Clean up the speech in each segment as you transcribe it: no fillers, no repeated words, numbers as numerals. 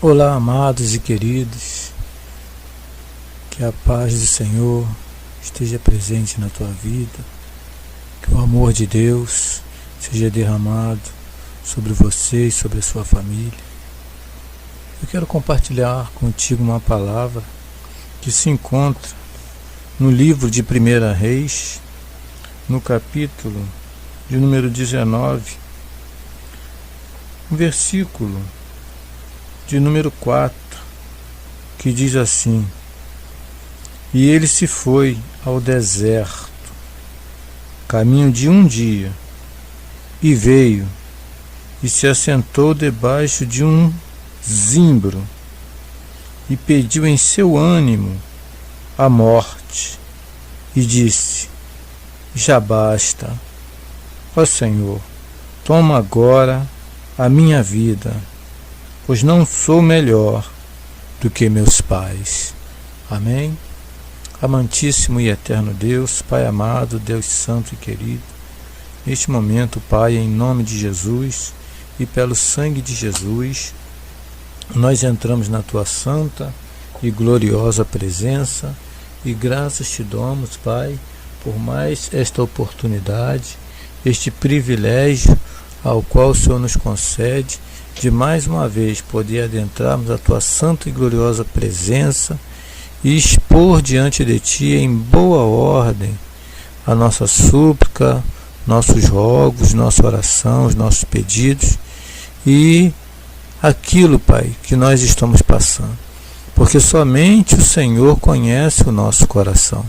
Olá, amados e queridos, que a paz do Senhor esteja presente na tua vida, que o amor de Deus seja derramado sobre você e sobre a sua família. Eu quero compartilhar contigo uma palavra que se encontra no livro de 1 Reis, no capítulo de número 19, versículo de número 4, que diz assim: E ele se foi ao deserto, caminho de um dia, e veio, e se assentou debaixo de um zimbro, e pediu em seu ânimo a morte, e disse: Já basta, ó Senhor, toma agora a minha vida, pois não sou melhor do que meus pais. Amém? Amantíssimo e eterno Deus, Pai amado, Deus santo e querido, neste momento, Pai, em nome de Jesus e pelo sangue de Jesus, nós entramos na Tua santa e gloriosa presença e graças te damos, Pai, por mais esta oportunidade, este privilégio ao qual o Senhor nos concede de mais uma vez poder adentrarmos a Tua santa e gloriosa presença e expor diante de Ti em boa ordem a nossa súplica, nossos rogos, nossa oração, os nossos pedidos e aquilo, Pai, que nós estamos passando. Porque somente o Senhor conhece o nosso coração.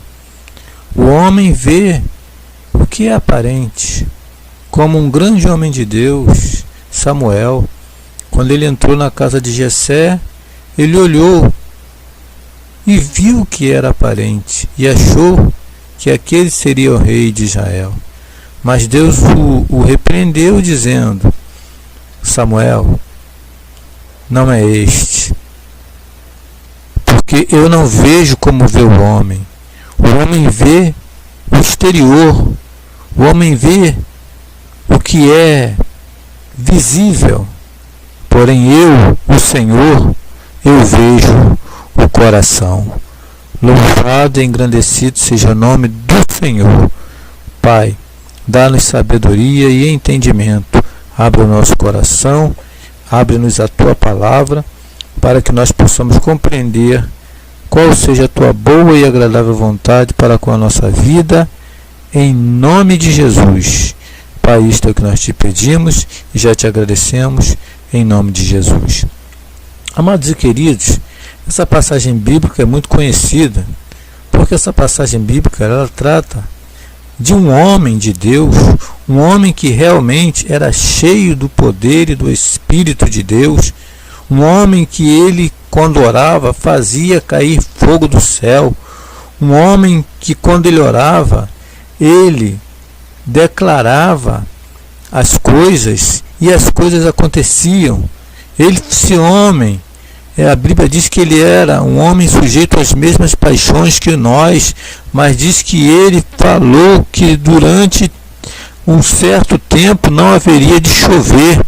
O homem vê o que é aparente, como um grande homem de Deus, Samuel. Quando ele entrou na casa de Jessé, ele olhou e viu que era aparente e achou que aquele seria o rei de Israel. Mas Deus o repreendeu dizendo: Samuel, não é este, porque eu não vejo como vê o homem. O homem vê o exterior, o homem vê o que é visível. Porém eu, o Senhor, eu vejo o coração. Louvado e engrandecido seja o nome do Senhor. Pai, dá-nos sabedoria e entendimento. Abre o nosso coração, abre-nos a Tua palavra, para que nós possamos compreender qual seja a Tua boa e agradável vontade para com a nossa vida, em nome de Jesus. Pai, isto é o que nós te pedimos e já te agradecemos, em nome de Jesus. Amados e queridos, essa passagem bíblica é muito conhecida, porque essa passagem bíblica ela trata de um homem de Deus, um homem que realmente era cheio do poder e do Espírito de Deus, um homem que ele, quando orava, fazia cair fogo do céu, um homem que, quando ele orava, ele declarava as coisas e as coisas aconteciam. Esse homem, a Bíblia diz que ele era um homem sujeito às mesmas paixões que nós, mas diz que ele falou que durante um certo tempo não haveria de chover,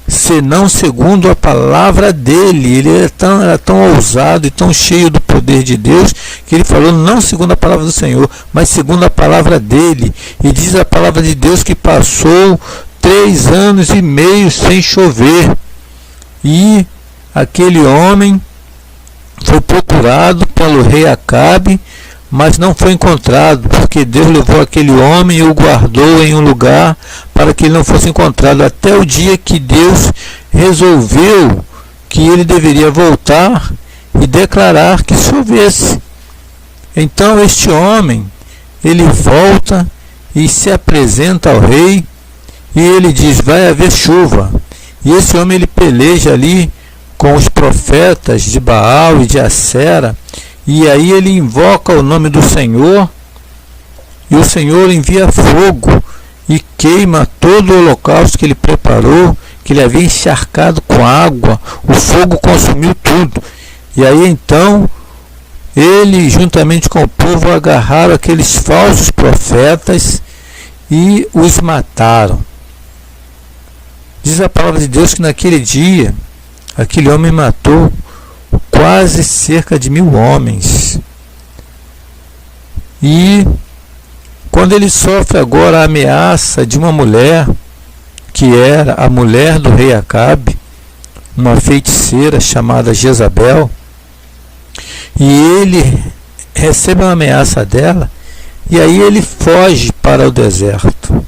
senão segundo a palavra dele. Ele era tão ousado e tão cheio do poder de Deus, que ele falou não segundo a palavra do Senhor, mas segundo a palavra dele. E diz a palavra de Deus que passou 3 anos e meio sem chover. E aquele homem foi procurado pelo rei Acabe, mas não foi encontrado, porque Deus levou aquele homem e o guardou em um lugar para que ele não fosse encontrado, até o dia que Deus resolveu que ele deveria voltar e declarar que chovesse. Então este homem, ele volta e se apresenta ao rei, e ele diz: vai haver chuva. E esse homem ele peleja ali com os profetas de Baal e de Acera, e aí ele invoca o nome do Senhor, e o Senhor envia fogo e queima todo o holocausto que ele preparou, que ele havia encharcado com água. O fogo consumiu tudo. E aí então ele, juntamente com o povo, agarraram aqueles falsos profetas e os mataram. Diz a palavra de Deus que naquele dia Aquele homem matou quase cerca de 1000 homens. E quando ele sofre agora a ameaça de uma mulher, que era a mulher do rei Acabe, uma feiticeira chamada Jezabel, e ele recebe uma ameaça dela, e aí ele foge para o deserto.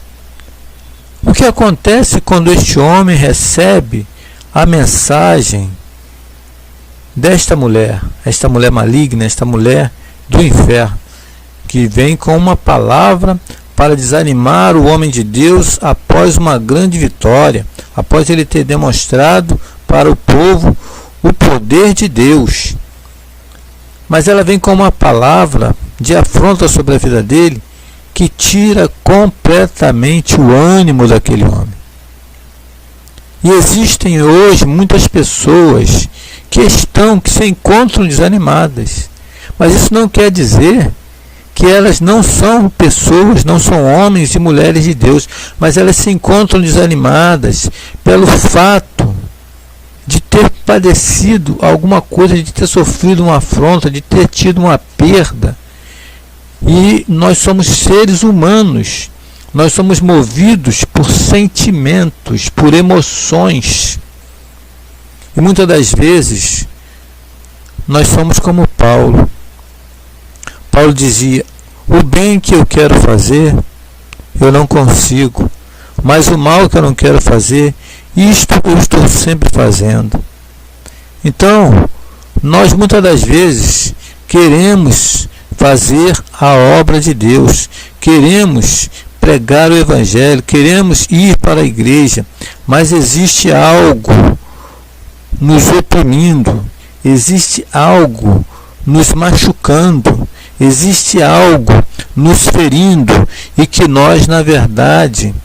O que acontece quando este homem recebe a mensagem desta mulher, esta mulher maligna, esta mulher do inferno, que vem com uma palavra para desanimar o homem de Deus após uma grande vitória, após ele ter demonstrado para o povo o poder de Deus. Mas ela vem com uma palavra de afronta sobre a vida dele, que tira completamente o ânimo daquele homem. E existem hoje muitas pessoas que se encontram desanimadas. Mas isso não quer dizer que elas não são pessoas, não são homens e mulheres de Deus, mas elas se encontram desanimadas pelo fato de ter padecido alguma coisa, de ter sofrido uma afronta, de ter tido uma perda. E nós somos seres humanos, nós somos movidos por sentimentos, por emoções. E muitas das vezes nós somos como Paulo. Paulo dizia: o bem que eu quero fazer, eu não consigo, mas o mal que eu não quero fazer, isto eu estou sempre fazendo. Então, nós muitas das vezes queremos fazer a obra de Deus, queremos pregar o Evangelho, queremos ir para a igreja, mas existe algo nos oprimindo, existe algo nos machucando, existe algo nos ferindo, e que nós, na verdade,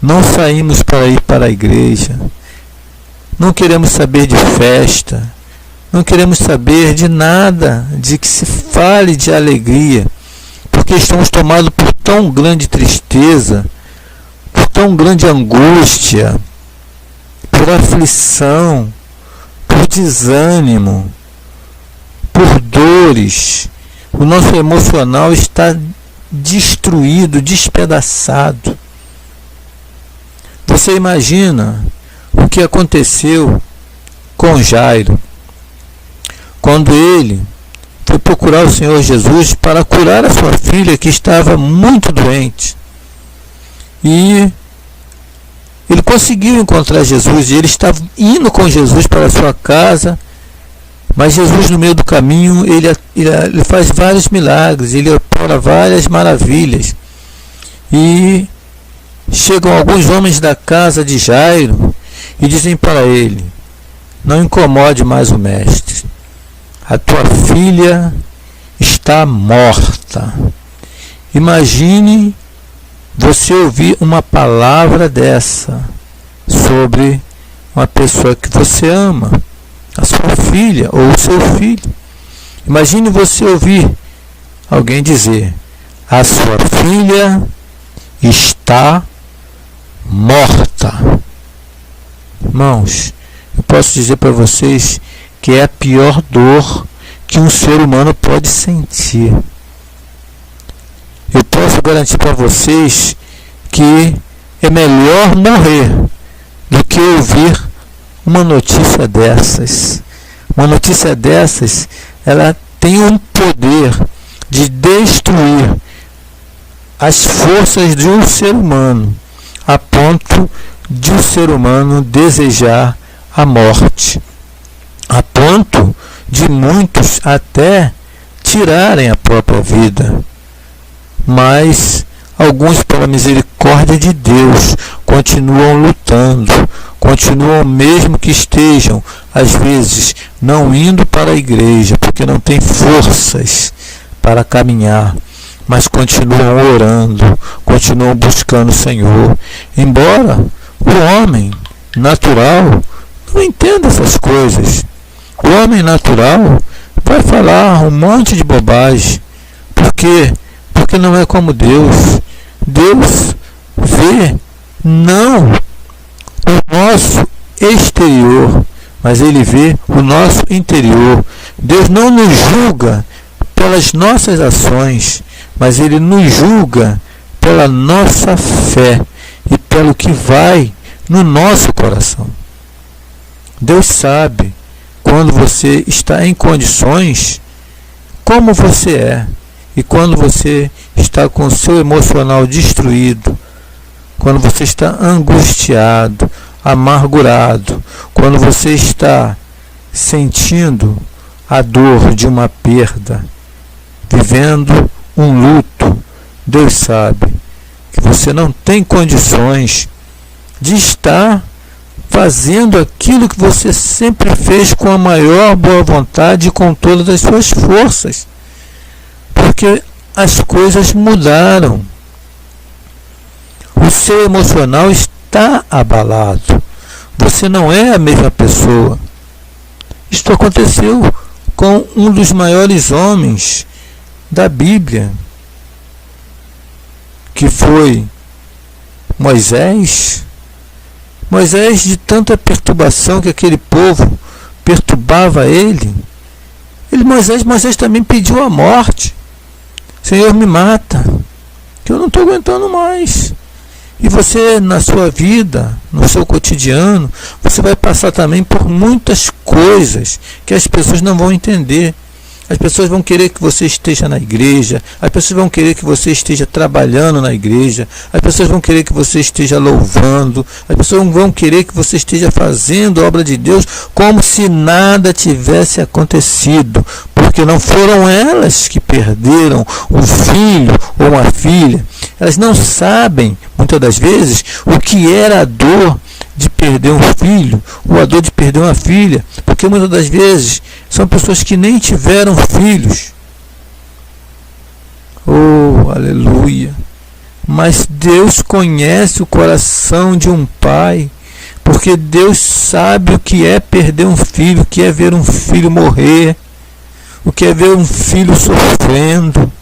não saímos para ir para a igreja, não queremos saber de festa, não queremos saber de nada, de que se fale de alegria, porque estamos tomados por tão grande tristeza, por tão grande angústia, por aflição, por desânimo, por dores. O nosso emocional está destruído, despedaçado. Você imagina o que aconteceu com Jairo, quando ele foi procurar o Senhor Jesus para curar a sua filha, que estava muito doente. E ele conseguiu encontrar Jesus, e ele estava indo com Jesus para a sua casa, mas Jesus, no meio do caminho, ele faz vários milagres, ele opera várias maravilhas. E chegam alguns homens da casa de Jairo e dizem para ele: não incomode mais o mestre, a tua filha está morta. Imagine você ouvir uma palavra dessa sobre uma pessoa que você ama, a sua filha ou o seu filho. Imagine você ouvir alguém dizer: a sua filha está morta. Irmãos, eu posso dizer para vocês que é a pior dor que um ser humano pode sentir. Eu posso garantir para vocês que é melhor morrer do que ouvir uma notícia dessas. Uma notícia dessas, ela tem um poder de destruir as forças de um ser humano, a ponto de um ser humano desejar a morte, a ponto de muitos até tirarem a própria vida. Mas alguns, pela misericórdia de Deus, continuam lutando, continuam, mesmo que estejam, às vezes, não indo para a igreja, porque não têm forças para caminhar, mas continuam orando, continuam buscando o Senhor, embora o homem natural não entenda essas coisas. O homem natural vai falar um monte de bobagem. Por quê? Porque não é como Deus. Deus vê não o nosso exterior, mas Ele vê o nosso interior. Deus não nos julga pelas nossas ações, mas Ele nos julga pela nossa fé e pelo que vai no nosso coração. Deus sabe quando você está em condições, como você é, e quando você está com o seu emocional destruído, quando você está angustiado, amargurado, quando você está sentindo a dor de uma perda, vivendo um luto. Deus sabe que você não tem condições de estar fazendo aquilo que você sempre fez com a maior boa vontade e com todas as suas forças, porque as coisas mudaram. O seu emocional está abalado. Você não é a mesma pessoa. Isto aconteceu com um dos maiores homens da Bíblia, que foi Moisés. Moisés, de tanta perturbação que aquele povo perturbava ele, Moisés também pediu a morte. Senhor, me mata, que eu não estou aguentando mais. E você, na sua vida, no seu cotidiano, você vai passar também por muitas coisas que as pessoas não vão entender. As pessoas vão querer que você esteja na igreja, as pessoas vão querer que você esteja trabalhando na igreja, as pessoas vão querer que você esteja louvando, as pessoas vão querer que você esteja fazendo a obra de Deus como se nada tivesse acontecido, porque não foram elas que perderam um filho ou uma filha. Elas não sabem, muitas das vezes, o que era a dor de perder um filho ou a dor de perder uma filha, porque muitas das vezes são pessoas que nem tiveram filhos. Oh, aleluia! Mas Deus conhece o coração de um pai, porque Deus sabe o que é perder um filho, o que é ver um filho morrer, o que é ver um filho sofrendo.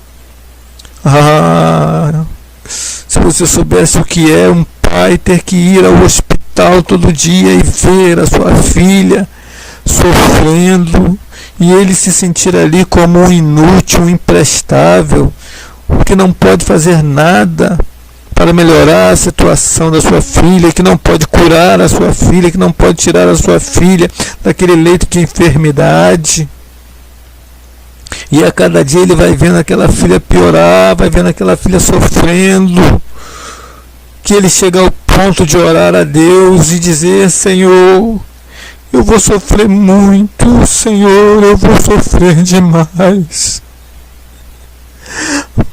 Se você soubesse o que é um pai ter que ir ao hospital todo dia e ver a sua filha sofrendo, e ele se sentir ali como um inútil, um imprestável, que não pode fazer nada para melhorar a situação da sua filha, que não pode curar a sua filha, que não pode tirar a sua filha daquele leito de enfermidade. E a cada dia ele vai vendo aquela filha piorar, vai vendo aquela filha sofrendo, que ele chega ao ponto de orar a Deus e dizer: Senhor, eu vou sofrer muito, Senhor, eu vou sofrer demais,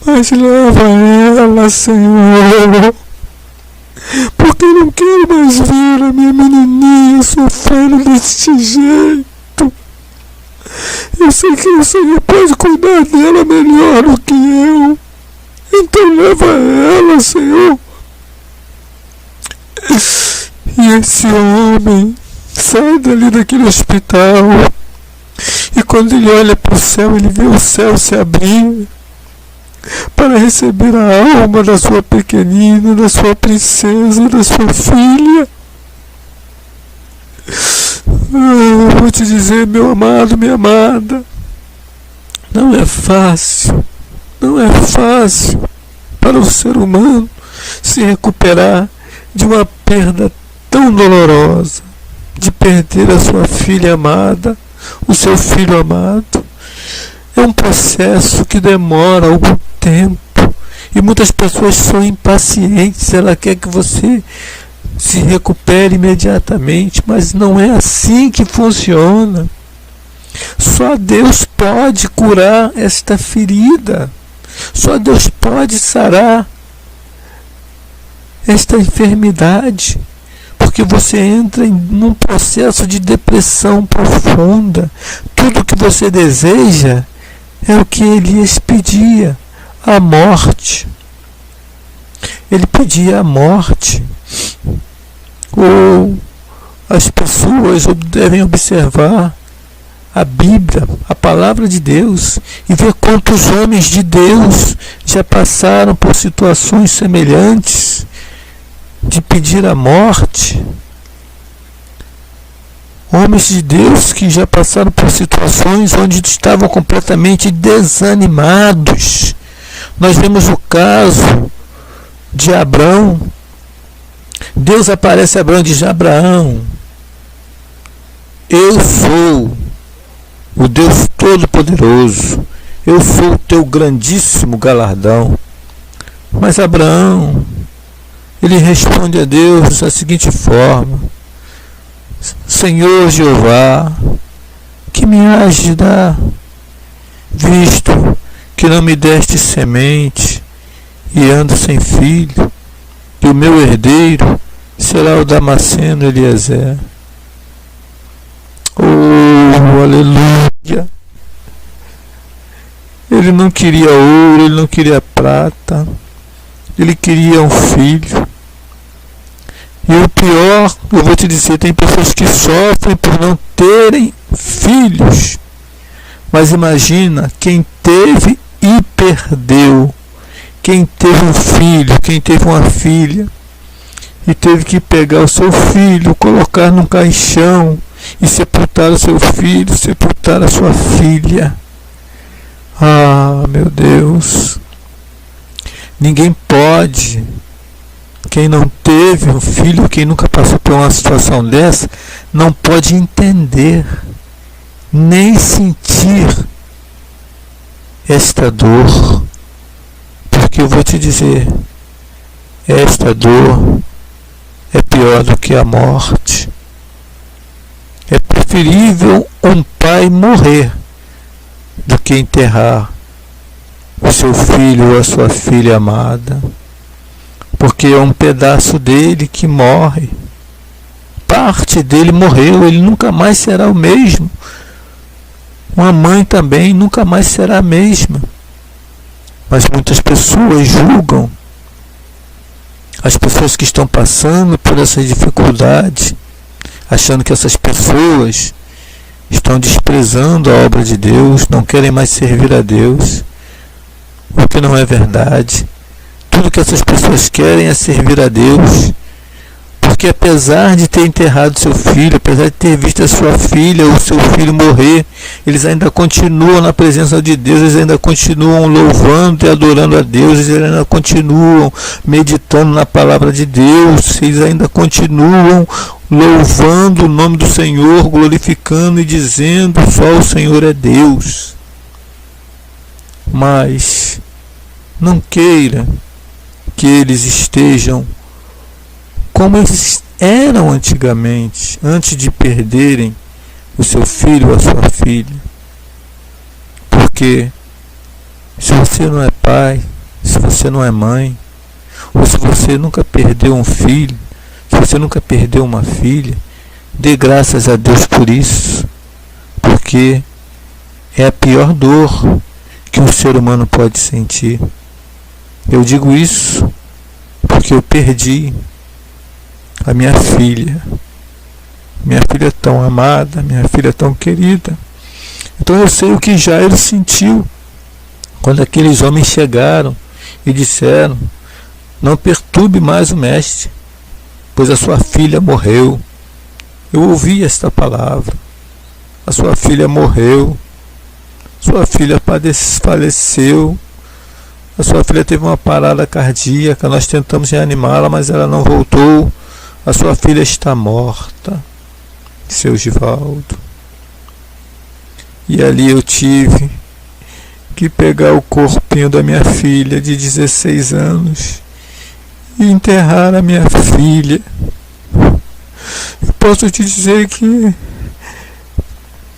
mas leva ela, Senhor, porque eu não quero mais ver a minha menininha sofrendo deste jeito. Eu sei que o Senhor pode cuidar dela melhor do que eu, então leva ela, Senhor. E esse homem sai dali daquele hospital, e quando ele olha para o céu, ele vê o céu se abrir para receber a alma da sua pequenina, da sua princesa, da sua filha. Eu vou te dizer, meu amado, minha amada, não é fácil para o ser humano se recuperar de uma perda tão dolorosa, de perder a sua filha amada, o seu filho amado. É um processo que demora algum tempo, e muitas pessoas são impacientes. Ela quer que você se recupere imediatamente, mas não é assim que funciona. Só Deus pode curar esta ferida, só Deus pode sarar esta enfermidade, porque você entra num processo de depressão profunda. Tudo que você deseja é o que Elias pedia, a morte. Ele pedia a morte. Ou as pessoas devem observar a Bíblia, a palavra de Deus, e ver quantos homens de Deus já passaram por situações semelhantes de pedir a morte. Homens de Deus que já passaram por situações onde estavam completamente desanimados. Nós vemos o caso de Abraão. Deus aparece a Abraão e diz: Abraão, eu sou o Deus Todo-Poderoso, eu sou o teu grandíssimo galardão. Mas Abraão, ele responde a Deus da seguinte forma: Senhor Jeová, que me has de dar, visto que não me deste semente e ando sem filho, e o meu herdeiro será o Damasceno Eliezer. Oh, aleluia! Ele não queria ouro, ele não queria prata, ele queria um filho. E o pior, eu vou te dizer, tem pessoas que sofrem por não terem filhos. Mas imagina quem teve e perdeu. Quem teve um filho, quem teve uma filha e teve que pegar o seu filho, colocar num caixão e sepultar o seu filho, sepultar a sua filha. Ah, meu Deus! Ninguém pode. Quem não teve um filho, quem nunca passou por uma situação dessa, não pode entender, nem sentir esta dor. Porque eu vou te dizer, esta dor é pior do que a morte. É preferível um pai morrer do que enterrar o seu filho ou a sua filha amada. Porque é um pedaço dele que morre. Parte dele morreu, ele nunca mais será o mesmo. Uma mãe também nunca mais será a mesma. Mas muitas pessoas julgam as pessoas que estão passando por essas dificuldades, achando que essas pessoas estão desprezando a obra de Deus, não querem mais servir a Deus, o que não é verdade. Tudo que essas pessoas querem é servir a Deus, porque apesar de ter enterrado seu filho, apesar de ter visto a sua filha ou seu filho morrer, eles ainda continuam na presença de Deus, eles ainda continuam louvando e adorando a Deus, eles ainda continuam meditando na palavra de Deus, eles ainda continuam louvando o nome do Senhor, glorificando e dizendo: só o Senhor é Deus. Mas não queira que eles estejam como eles eram antigamente, antes de perderem o seu filho ou a sua filha. Porque se você não é pai, se você não é mãe, ou se você nunca perdeu um filho, se você nunca perdeu uma filha, dê graças a Deus por isso, porque é a pior dor que um ser humano pode sentir. Eu digo isso porque eu perdi a minha filha tão amada, minha filha tão querida. Então eu sei o que Jairo sentiu quando aqueles homens chegaram e disseram: não perturbe mais o mestre, pois a sua filha morreu. Eu ouvi esta palavra: a sua filha morreu, sua filha faleceu, a sua filha teve uma parada cardíaca, nós tentamos reanimá-la, mas ela não voltou. A sua filha está morta, seu Givaldo. E ali eu tive que pegar o corpinho da minha filha de 16 anos e enterrar a minha filha. Eu posso te dizer que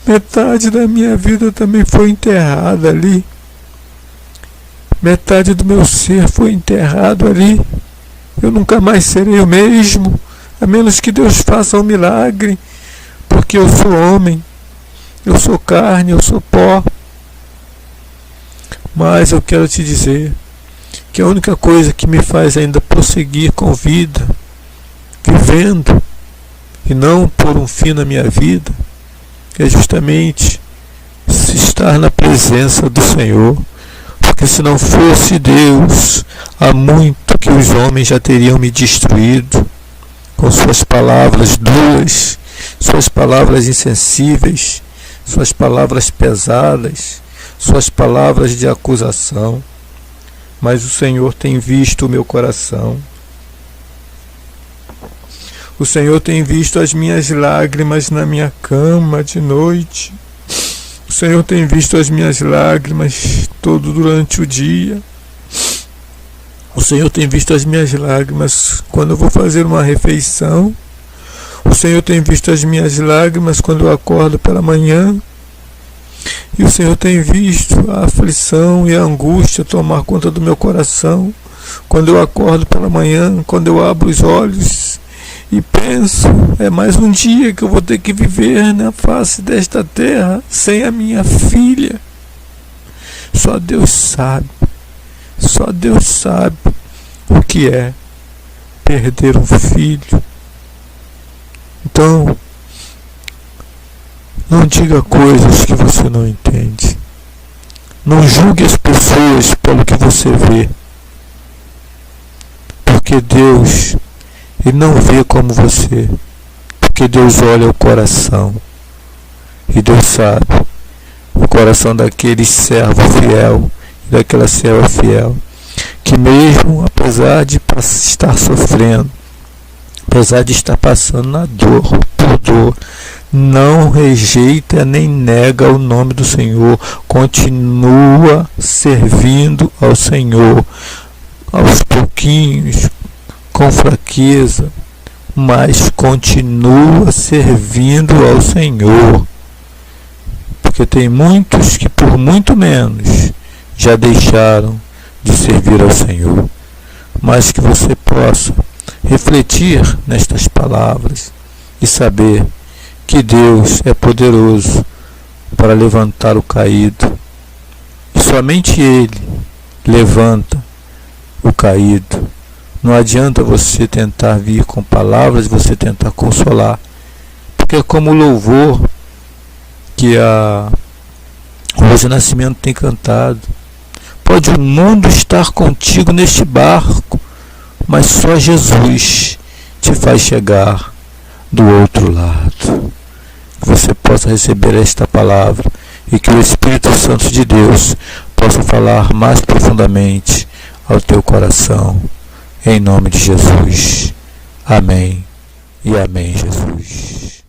metade da minha vida também foi enterrada ali. Metade do meu ser foi enterrado ali. Eu nunca mais serei o mesmo, a menos que Deus faça um milagre, porque eu sou homem, eu sou carne, eu sou pó. Mas eu quero te dizer que a única coisa que me faz ainda prosseguir com vida, vivendo, e não por um fim na minha vida, é justamente estar na presença do Senhor. Porque se não fosse Deus, há muito que os homens já teriam me destruído com suas palavras duras suas palavras insensíveis, suas palavras pesadas, suas palavras de acusação. Mas o Senhor tem visto o meu coração. O Senhor tem visto as minhas lágrimas na minha cama de noite. O Senhor tem visto as minhas lágrimas todo durante o dia. O Senhor tem visto as minhas lágrimas quando eu vou fazer uma refeição. O Senhor tem visto as minhas lágrimas quando eu acordo pela manhã. E o Senhor tem visto a aflição e a angústia tomar conta do meu coração quando eu acordo pela manhã, quando eu abro os olhos e penso, é mais um dia que eu vou ter que viver na face desta terra sem a minha filha. Só Deus sabe o que é perder um filho. Então, não diga coisas que você não entende. Não julgue as pessoas pelo que você vê. Porque Deus, Ele não vê como você. Porque Deus olha o coração. E Deus sabe o coração daquele servo fiel, daquela serva fiel, que mesmo apesar de estar sofrendo, apesar de estar passando na dor, por dor, não rejeita nem nega o nome do Senhor, continua servindo ao Senhor, aos pouquinhos, com fraqueza, mas continua servindo ao Senhor, porque tem muitos que por muito menos já deixaram de servir ao Senhor. Mas que você possa refletir nestas palavras e saber que Deus é poderoso para levantar o caído. E somente Ele levanta o caído. Não adianta você tentar vir com palavras, você tentar consolar. Porque é como o louvor que a Rose Nascimento tem cantado. Pode o mundo estar contigo neste barco, mas só Jesus te faz chegar do outro lado. Que você possa receber esta palavra e que o Espírito Santo de Deus possa falar mais profundamente ao teu coração. Em nome de Jesus. Amém e amém, Jesus.